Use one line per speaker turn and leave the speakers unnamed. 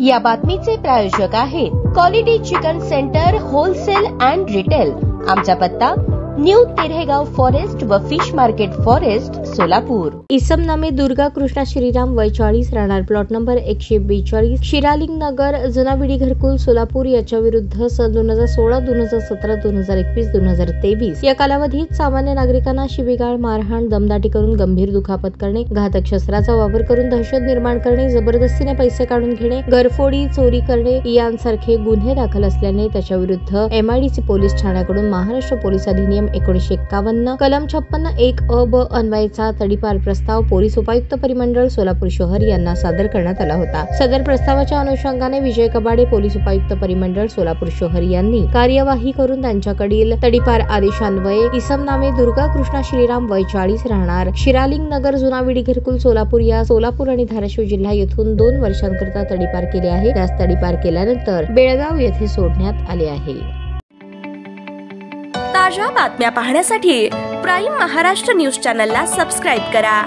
या बातमीचे प्रायोजक आहेत quality chicken centre wholesale and retail. आमचा पत्ता न्यू तेरेगाव फॉरेस्ट व फिश मार्केट फॉरेस्ट सोलापूर।
इसम नामे दुर्गा कृष्णा श्रीराम वय 40 राहणार प्लॉट नंबर 142 शिरालिंग नगर जुना विडी घरकुल सोलापूर याच्या विरुद्ध सन 2016, 2017, 2021, 2023 या कालावधीत सामान्य नागरिकांना शिवीगाळ, मारहाण, दमदाटी करून गंभीर दुखापत करणे, घातक शस्त्राचा वापर करून दहशत निर्माण करणे, जबरदस्तीने पैसे काढून घेणे, घरफोडी, चोरी करणे यांसारखे गुन्हे दाखल असल्याने त्याच्या विरुद्ध MIDC पोलीस ठाण्याकडून महाराष्ट्र पोलीस अधिनियम 1951 कलम 56(1)(a)(ब) अन्वयचा तडीपार प्रस्ताव पोलीस उपायुक्त परिमंडळ सोलापूर शहर यांना सादर करण्यात आला होता। सदर प्रस्तावाच्या अनुषंगाने विजय कबाडे पोलीस उपायुक्त परिमंडळ सोलापूर शहर यांनी कार्यवाही करून त्यांच्याकडील तडीपार आदेशान्वये इसम नामे दुर्गा कृष्णा श्रीराम वय 40 राहणार शिरालिंग नगर जुना विडी घरकुल सोलापूर या सोलापूर आणि धाराशिव जिल्हा येथून 2 वर्षांकरता तडीपार केले आहे। त्यास तडीपार केल्यानंतर बेळगाव येथे सोडण्यात आले आहे।
ताज्या बातम्या पाहण्यासाठी प्राईम महाराष्ट्र न्यूज चॅनलला सबस्क्राईब करा।